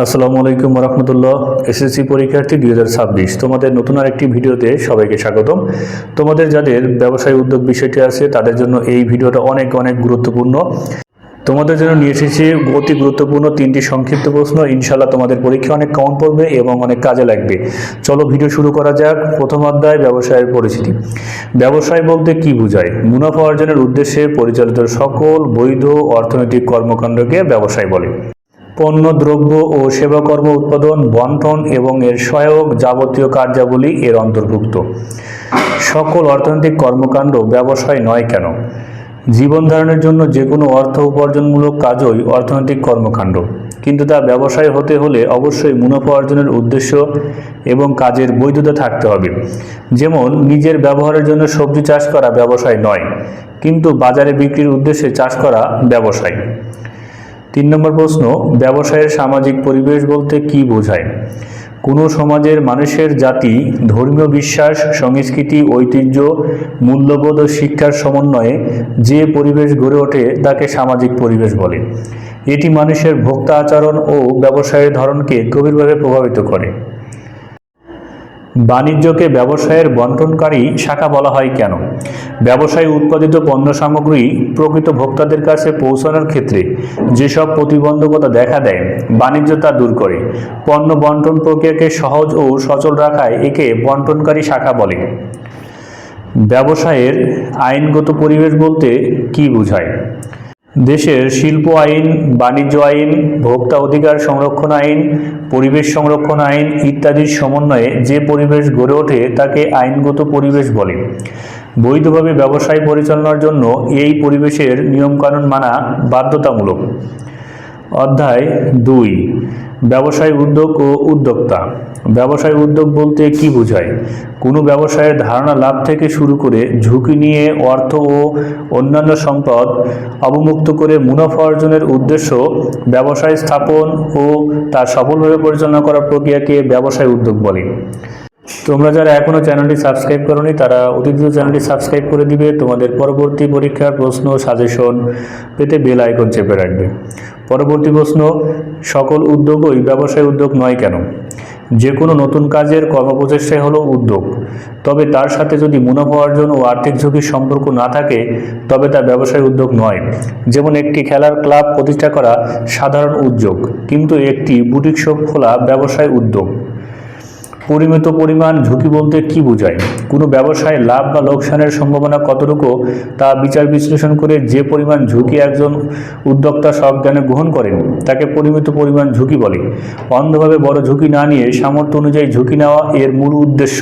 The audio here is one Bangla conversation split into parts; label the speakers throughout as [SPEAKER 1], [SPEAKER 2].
[SPEAKER 1] আসসালামু আলাইকুম রহমতুল্লাহ। এসএসসি পরীক্ষার্থী 2026 তোমাদের নতুন আরেকটি ভিডিওতে সবাইকে স্বাগতম। তোমাদের যাদের ব্যবসায় উদ্যোগ বিষয়টি আছে তাদের জন্য এই ভিডিওটা অনেক অনেক গুরুত্বপূর্ণ। তোমাদের জন্য নিয়ে এসেছি অতি গুরুত্বপূর্ণ 3টি সংক্ষিপ্ত প্রশ্ন। ইনশাআল্লাহ তোমাদের পরীক্ষা অনেক কমন পড়বে এবং অনেক কাজে লাগবে। চলো ভিডিও শুরু করা যাক। প্রথম অধ্যায়, ব্যবসায়ের পরিচিতি। ব্যবসায় বলতে কি বোঝায়? মুনাফা অর্জনের উদ্দেশ্যে পরিচালিত সকল বৈধ অর্থনৈতিক কর্মকাণ্ডকে ব্যবসায় বলে। পণ্য, দ্রব্য ও সেবাকর্ম উৎপাদন, বণ্টন এবং এর সহায়ক যাবতীয় কার্যাবলী এর অন্তর্ভুক্ত। সকল অর্থনৈতিক কর্মকাণ্ড ব্যবসায় নয় কেন? জীবন ধারণের জন্য যে কোনো অর্থ উপার্জনমূলক কাজই অর্থনৈতিক কর্মকাণ্ড, কিন্তু তা ব্যবসায় হতে হলে অবশ্যই মুনাফা অর্জনের উদ্দেশ্য এবং কাজের বৈধতা থাকতে হবে। যেমন নিজের ব্যবহারের জন্য সবজি চাষ করা ব্যবসায় নয়, কিন্তু বাজারে বিক্রির উদ্দেশ্যে চাষ করা ব্যবসায়। 3 নম্বর প্রশ্ন, ব্যবসায়ের সামাজিক পরিবেশ বলতে কি বোঝায়? কোনো সমাজের মানুষের জাতি, ধর্মীয় বিশ্বাস, সংস্কৃতি, ঐতিহ্য, মূল্যবোধ ও শিক্ষার সমন্বয়ে যে পরিবেশ গড়ে ওঠে তাকে সামাজিক পরিবেশ বলে। এটি মানুষের ভোক্তা আচরণ ও ব্যবসায়ের ধরনকে গভীরভাবে প্রভাবিত করে। বাণিজ্যকে ব্যবসায়ের বণ্টনকারী শাখা বলা হয় কেন? ব্যবসায় উৎপাদিত পণ্য সামগ্রী প্রকৃত ভোক্তাদের কাছে পৌঁছানোর ক্ষেত্রে যেসব প্রতিবন্ধকতা দেখা দেয়, বাণিজ্য তা দূর করে। পণ্য বণ্টন প্রক্রিয়াকে সহজ ও সচল রাখায় একে বণ্টনকারী শাখা বলে। ব্যবসায়ের আইনগত পরিবেশ বলতে কি বোঝায়? দেশের শিল্প আইন, বাণিজ্য আইন, ভোক্তা অধিকার সংরক্ষণ আইন, পরিবেশ সংরক্ষণ আইন ইত্যাদির সমন্বয়ে যে পরিবেশ গড়ে ওঠে তাকে আইনগত পরিবেশ বলে। বৈধভাবে ব্যবসায় পরিচালনার জন্য এই পরিবেশের নিয়মকানুন মানা বাধ্যতামূলক। অধ্যায় 2, ব্যবসায় উদ্যোগ ও উদ্যোক্তা। ব্যবসায় উদ্যোগ বলতে কি বোঝায়? কোনো ব্যবসায়ের ধারণা লাভ থেকে শুরু করে ঝুঁকি নিয়ে অর্থ ও অন্যান্য সম্পদ অবমুক্ত করে মুনাফা অর্জনের উদ্দেশ্য ব্যবসায় স্থাপন ও তা সফলভাবে পরিচালনা করার প্রক্রিয়াকে ব্যবসায় উদ্যোগ বলে। তোমরা যারা এখনও চ্যানেলটি সাবস্ক্রাইব করোনি তারা অতি দ্রুত চ্যানেলটি সাবস্ক্রাইব করে দিবে। তোমাদের পরবর্তী পরীক্ষার প্রশ্ন সাজেশন পেতে বেল আইকন চেপে রাখবে। পরবর্তী প্রশ্ন, সকল উদ্যোগই ব্যবসায় উদ্যোগ নয় কেন? যে কোনো নতুন কাজের কর্মপ্রচেষ্টাই হলো উদ্যোগ, তবে তার সাথে যদি মুনাফা অর্জন ও আর্থিক ঝুঁকির সম্পর্ক না থাকে তবে তা ব্যবসায় উদ্যোগ নয়। যেমন একটি খেলার ক্লাব প্রতিষ্ঠা করা সাধারণ উদ্যোগ, কিন্তু একটি বুটিক শপ খোলা ব্যবসায় উদ্যোগ। পরিমিত পরিমাণ ঝুঁকি বলতে কি বোঝায়? কোনো ব্যবসায় লাভ বা লোকসানের সম্ভাবনা কতটুকু তা বিচার বিশ্লেষণ করে যে পরিমাণ ঝুঁকি একজন উদ্যোক্তা সজ্ঞানে গ্রহণ করেন তাকে পরিমিত পরিমাণ ঝুঁকি বলে। অন্ধভাবে বড় ঝুঁকি না নিয়ে সামর্থ্য অনুযায়ী ঝুঁকি নেওয়া এর মূল উদ্দেশ্য।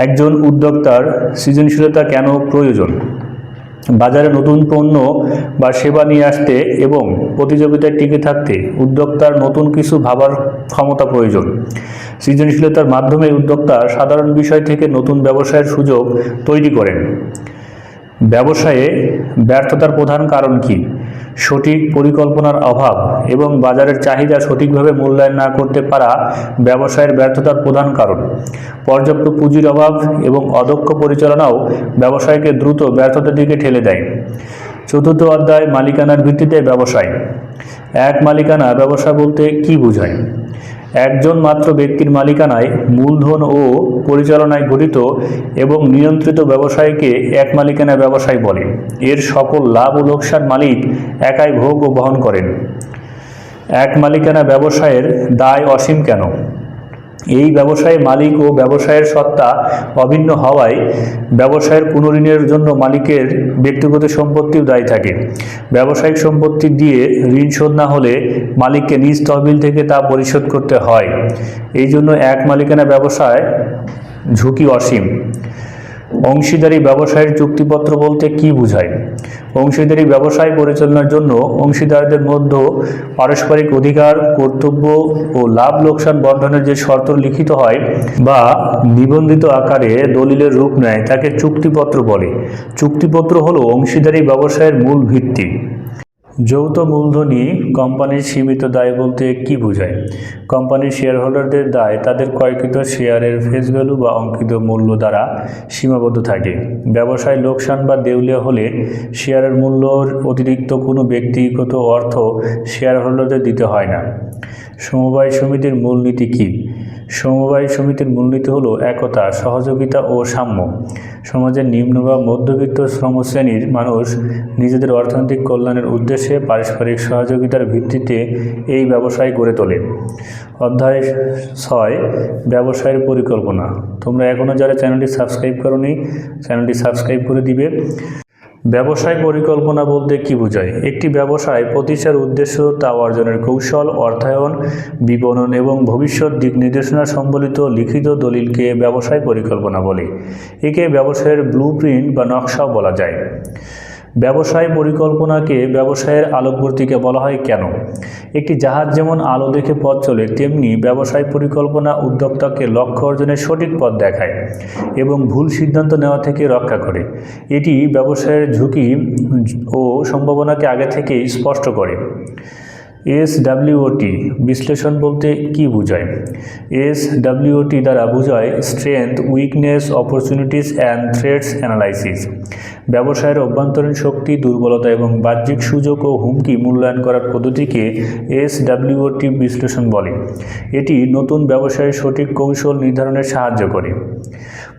[SPEAKER 1] একজন উদ্যোক্তার সৃজনশীলতা কেন প্রয়োজন? বাজারে নতুন পণ্য বা সেবা নিয়ে আসতে এবং প্রতিযোগিতায় টিকে থাকতে উদ্যোক্তার নতুন কিছু ভাবার ক্ষমতা প্রয়োজন। সৃজনশীলতার মাধ্যমে উদ্যোক্তা সাধারণ বিষয় থেকে নতুন ব্যবসায়ের সুযোগ তৈরি করেন। ব্যবসায়ে ব্যর্থতার প্রধান কারণ কি? সঠিক পরিকল্পনার অভাব এবং বাজারের চাহিদা সঠিকভাবে মূল্যায়ন না করতে পারা ব্যবসায়ের ব্যর্থতার প্রধান কারণ। পর্যাপ্ত পুঁজির অভাব এবং অদক্ষ পরিচালনাও ব্যবসায়কে দ্রুত ব্যর্থতার দিকে ঠেলে দেয়। চতুর্থ অধ্যায়, মালিকানার ভিত্তিতে ব্যবসায়। এক মালিকানা ব্যবসা বলতে কি বোঝায়? একজন মাত্র ব্যক্তির মালিকানায় মূলধন ও পরিচালনায় গঠিত এবং নিয়ন্ত্রিত ব্যবসায়কে এক মালিকানা ব্যবসায় বলে। এর সকল লাভ ও লোকসান মালিক একাই ভোগ ও বহন করেন। এক মালিকানা ব্যবসায়ের দায় অসীম কেন? এই ব্যবসায়ে মালিক ও ব্যবসায়ের সত্তা অভিন্ন হওয়ায় ব্যবসায়ের পুনর্ঋণের জন্য মালিকের ব্যক্তিগত সম্পত্তিও দায়ী থাকে। ব্যবসায়িক সম্পত্তি দিয়ে ঋণ শোধ না হলে মালিককে নিজ তহবিল থেকে তা পরিশোধ করতে হয়। এই জন্য এক মালিকানা ব্যবসায় ঝুঁকি অসীম। অংশীদারি ব্যবসায়ের চুক্তিপত্র বলতে কি বোঝায়? অংশীদারি ব্যবসায় পরিচালনার জন্য অংশীদারদের মধ্যে পারস্পরিক অধিকার, কর্তব্য ও লাভ লোকসান বন্টনের যে শর্ত লিখিত হয় বা নিবন্ধিত আকারে দলিলের রূপ নেয় তাকে চুক্তিপত্র বলে। চুক্তিপত্র হলো অংশীদারি ব্যবসায়ের মূল ভিত্তি। যৌথ মূলধনী কোম্পানির সীমিত দায় বলতে কি বোঝায়? কোম্পানির শেয়ার হোল্ডারদের দায় তাদের ক্রয়কৃত শেয়ারের ফেস ভ্যালু বা অঙ্কিত মূল্য দ্বারা সীমাবদ্ধ থাকে। ব্যবসায় লোকসান বা দেউলিয়া হলে শেয়ারের মূল্যর অতিরিক্ত কোনো ব্যক্তিগত অর্থ শেয়ার হোল্ডারদের দিতে হয় না। সমবায় সমিতির মূলনীতি কী? সমবায় সমিতির মূলনীতি হলো একতা, সহযোগিতা ও সাম্য। সমাজের নিম্ন বা মধ্যবিত্ত শ্রমশ্রেণীর মানুষ নিজেদের অর্থনৈতিক কল্যাণের উদ্দেশ্যে পারস্পরিক সহযোগিতার ভিত্তিতে এই ব্যবসায় গড়ে তোলে। অধ্যায় 6, ব্যবসায়ের পরিকল্পনা। তোমরা এখনও যারা চ্যানেলটি সাবস্ক্রাইব করোনি, চ্যানেলটি সাবস্ক্রাইব করে দিবে। ব্যবসায় পরিকল্পনা বলতে কী বোঝায়? একটি ব্যবসায় প্রতিষ্ঠার উদ্দেশ্য, তা অর্জনের কৌশল, অর্থায়ন, বিপণন এবং ভবিষ্যৎ দিক নির্দেশনা সম্বলিত লিখিত দলিলকে ব্যবসায় পরিকল্পনা বলে। একে ব্যবসায়ের ব্লুপ্রিন্ট বা নকশাও বলা যায়। ব্যবসায় পরিকল্পনাকে ব্যবসায়ের আলোকবর্তিকা বলা হয় কেন? একটি জাহাজ যেমন আলো দেখে পথ চলে, তেমনি ব্যবসায় পরিকল্পনা উদ্যোক্তাকে লক্ষ্য অর্জনের সঠিক পথ দেখায় এবং ভুল সিদ্ধান্ত নেওয়া থেকে রক্ষা করে। এটি ব্যবসায়ের ঝুঁকি ও সম্ভাবনাকে আগে থেকেই স্পষ্ট করে। SWOT বিশ্লেষণ বলতে কী বোঝায়? SWOT দ্বারা বোঝায় strength, weakness, opportunities and threats analysis. ব্যবসায়ের অভ্যন্তরীণ শক্তি, দুর্বলতা এবং বাহ্যিক সুযোগ ও হুমকি মূল্যায়ন করার পদ্ধতিকে SWOT বিশ্লেষণ বলে। এটি নতুন ব্যবসায়ের সঠিক কৌশল নির্ধারণে সাহায্য করে।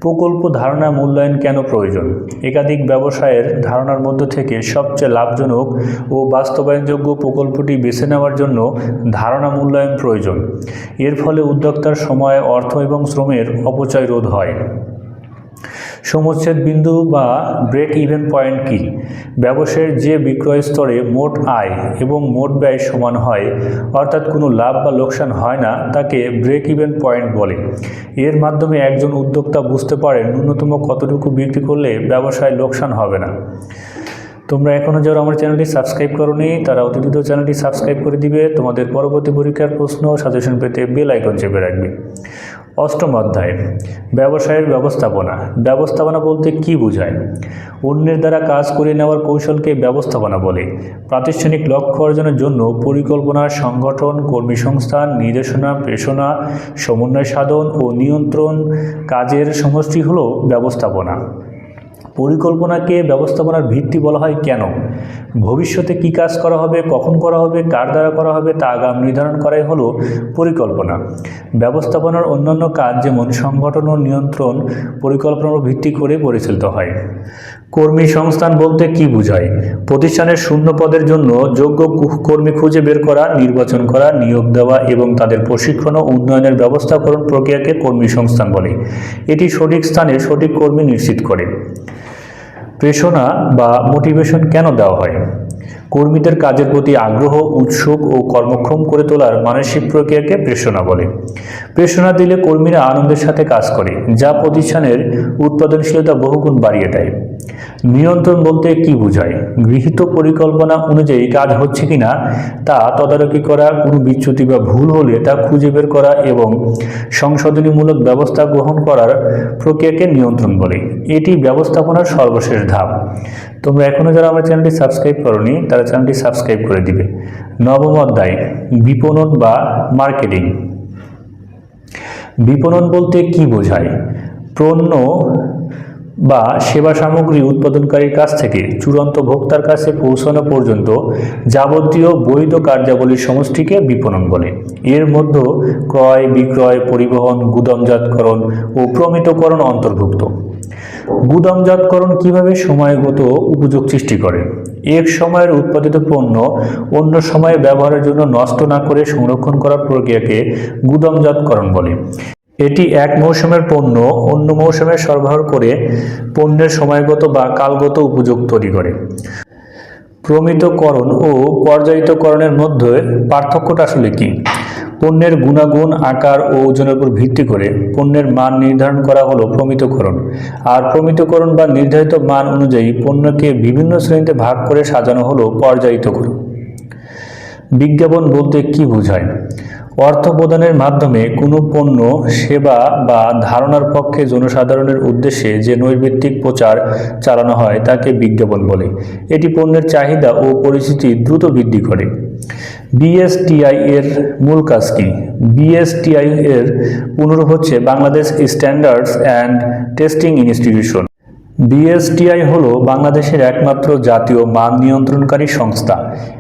[SPEAKER 1] প্রকল্প ধারণা মূল্যায়ন কেন প্রয়োজন? একাধিক ব্যবসায়ের ধারণার মধ্য থেকে সবচেয়ে লাভজনক ও বাস্তবায়নযোগ্য প্রকল্পটি বেছে নেওয়ার জন্য ধারণা মূল্যায়ন প্রয়োজন। এর ফলে উদ্যোক্তার সময়, অর্থ এবং শ্রমের অপচয় রোধ হয়। সমচ্ছেদ বিন্দু বা ব্রেক ইভেন পয়েন্ট কি? ব্যবসায়ের যে বিক্রয় স্তরে মোট আয় এবং মোট ব্যয় সমান হয়, অর্থাৎ কোনো লাভ বা লোকসান হয় না, তাকে ব্রেক ইভেন পয়েন্ট বলে। এর মাধ্যমে একজন উদ্যোক্তা বুঝতে পারেন ন্যূনতম কতটুকু বিক্রি করলে ব্যবসায় লোকসান হবে না। তোমরা এখনও যারা আমার চ্যানেলটি সাবস্ক্রাইব করোনি, তারা অতি দ্রুত চ্যানেলটি সাবস্ক্রাইব করে দিবে। তোমাদের পরবর্তী পরীক্ষার প্রশ্ন সাজেশন পেতে বেল আইকন চেপে রাখবে। অষ্টম অধ্যায়, ব্যবসায়ের ব্যবস্থাপনা। ব্যবস্থাপনা বলতে কী বোঝায়? অন্যের দ্বারা কাজ করে নেওয়ার কৌশলকে ব্যবস্থাপনা বলে। প্রাতিষ্ঠানিক লক্ষ্য অর্জনের জন্য পরিকল্পনা, সংগঠন, কর্মীসংস্থান, নির্দেশনা, প্রেষণা, সমন্বয় সাধন ও নিয়ন্ত্রণ কাজের সমষ্টি হলো ব্যবস্থাপনা। পরিকল্পনাকে ব্যবস্থাপনার ভিত্তি বলা হয় কেন? ভবিষ্যতে কী কাজ করা হবে, কখন করা হবে, কার দ্বারা করা হবে তা আগাম নির্ধারণ করাই হলো পরিকল্পনা। ব্যবস্থাপনার অন্যান্য কাজ যেমন সংগঠন ও নিয়ন্ত্রণ পরিকল্পনার ভিত্তি করে পরিচালিত হয়। কর্মী সংস্থান বলতে কী বোঝায়? প্রতিষ্ঠানের শূন্য পদের জন্য যোগ্য কর্মী খুঁজে বের করা, নির্বাচন করা, নিয়োগ দেওয়া এবং তাদের প্রশিক্ষণ ও উন্নয়নের ব্যবস্থাকরণ প্রক্রিয়াকে কর্মী সংস্থান বলে। এটি সঠিক স্থানে সঠিক কর্মী নিশ্চিত করে। প্রেরণা বা মোটিভেশন কেন দেওয়া হয়? কর্মীদের কাজের প্রতি আগ্রহ, উৎসুক ও কর্মক্ষম করে তোলার মানসিক প্রক্রিয়াকে প্রেরণা বলে। প্রেরণা দিলে কর্মীরা আনন্দের সাথে কাজ করে, যা প্রতিষ্ঠানের উৎপাদনশীলতা বহুগুণ বাড়িয়ে দেয়। নিয়ন্ত্রণ বলতে কী বোঝায়? গৃহীত পরিকল্পনা অনুযায়ী কাজ হচ্ছে কিনা তা তদারকি করা, কোনো বিচ্যুতি বা ভুল হলে তা খুঁজে বের করা এবং সংশোধনীমূলক ব্যবস্থা গ্রহণ করার প্রক্রিয়াকে নিয়ন্ত্রণ বলে। এটি ব্যবস্থাপনার সর্বশেষ ধাপ। তোমরা এখনও যারা আমার চ্যানেলটি সাবস্ক্রাইব করোনি, তারা চ্যানেলটি সাবস্ক্রাইব করে দিবে। নবম অধ্যায়, বিপণন বা মার্কেটিং। বিপণন বলতে কী বোঝায়? পণ্য বা সেবা সামগ্রী উৎপাদনকারীর কাছ থেকে চূড়ান্ত ভোক্তার কাছে পৌঁছানো পর্যন্ত যাবতীয় বৈধ কার্যাবলীর সমষ্টিকে বিপণন বলে। এর মধ্যে ক্রয়, বিক্রয়, পরিবহন, গুদামজাতকরণ ও প্রমিতকরণ অন্তর্ভুক্ত। গুদামজাতকরণ কিভাবে সময়গত উপযোগ সৃষ্টি করে? এক সময়ের উৎপাদিত পণ্য অন্য সময়ে ব্যবহারের জন্য নষ্ট না করে সংরক্ষণ করার প্রক্রিয়াকে গুদামজাতকরণ বলে। এটি এক মৌসুমের পণ্য অন্য মৌসুমে সরবরাহ করে পণ্যের সময়গত বা কালগত উপযোগ তৈরি করে। প্রমিতকরণ ও পর্যায়িতকরণের মধ্যে পার্থক্যটা আসলে কী? পণ্যের গুণাগুণ, আকার ও ওজনের উপর ভিত্তি করে পণ্যের মান নির্ধারণ করা হলো প্রমিতকরণ। আর প্রমিতকরণ বা নির্ধারিত মান অনুযায়ী পণ্যকে বিভিন্ন শ্রেণীতে ভাগ করে সাজানো হলো পর্যায়িতকরণ। বিজ্ঞাপন বলতে কী বোঝায়? অর্থ প্রদানের মাধ্যমে কোনো পণ্য, সেবা বা ধারণার পক্ষে জনসাধারণের উদ্দেশ্যে যে নৈর্ব্যক্তিক প্রচার চালানো হয় তাকে বিজ্ঞাপন বলে। এটি পণ্যের চাহিদা ও পরিচিতি দ্রুত বৃদ্ধি করে। BSTI এর মূল কাজ কি? BSTI এর পুনরূপ হচ্ছে Bangladesh standards and testing institution. BSTI হলো বাংলাদেশের একমাত্র জাতীয় মান নিয়ন্ত্রণকারী সংস্থা।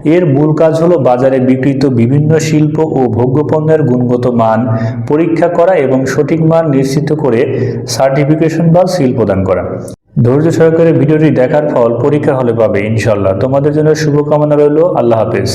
[SPEAKER 1] এর মূল কাজ হলো বাজারে বিক্রিত বিভিন্ন শিল্প ও ভোগ্যপণ্যের গুণগত মান পরীক্ষা করা এবং সঠিক মান নিশ্চিত করে সার্টিফিকেশন বা সিল প্রদান করা। ধৈর্য সহকারে ভিডিওটি দেখার ফল পরীক্ষা হলে পাবে ইনশাল্লাহ। তোমাদের জন্য শুভকামনা রইল। আল্লাহ হাফেজ।